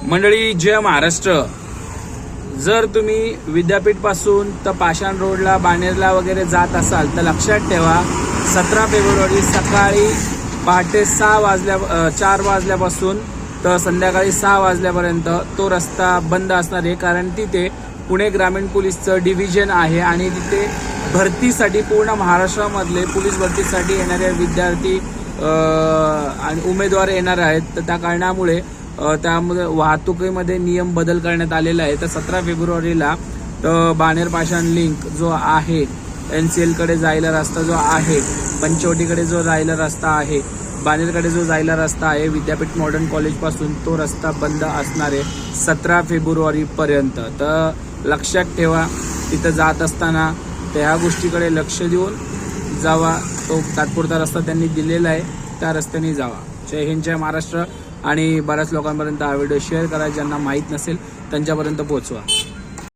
मंडळी जय महाराष्ट्र। जर तुम्ही विद्यापीठ पासून तर पाषाण रोडला बाणेरला वगैरे जात असाल तर लक्षात ठेवा 17 फेब्रुवारी सकाळी पहाटे 4 वाजल्यापासून तर संध्याकाळी 6 वाजल्यापर्यंत तो रस्ता बंद असणार आहे। कारण तिथे पुणे ग्रामीण पोलीसचं डिव्हिजन आहे आणि तिथे भरतीसाठी पूर्ण महाराष्ट्रामधले पोलीस भरतीसाठी येणारे विद्यार्थी आणि उमेदवार येणार आहेत। तर त्या कारणामुळे त्यामध्ये वाहतुकीमध्ये नियम बदल करण्यात आलेला आहे। तर 17 फेब्रुवारीला तर बाणेर पाषाण लिंक जो आहे, NCL कडे जायला रस्ता जो आहे, पंचवटीकडे जो जायला रस्ता आहे, बाणेरकडे जो जायला रस्ता आहे विद्यापीठ मॉडर्न कॉलेज पासून तो रस्ता बंद असणार आहे 17 फेब्रुवारी पर्यंत। तर लक्षात ठेवा तिथं जात असताना त्या गोष्टीकडे लक्ष देऊन जावा। तो तात्पुरता रस्ता त्यांनी दिलेला आहे, त्या रस्त्याने जावा। जय हिंद, जय महाराष्ट्र। आणि बऱ्याच लोकांपर्यंत हा व्हिडिओ शेअर करा, ज्यांना माहीत नसेल त्यांच्यापर्यंत पोहोचवा।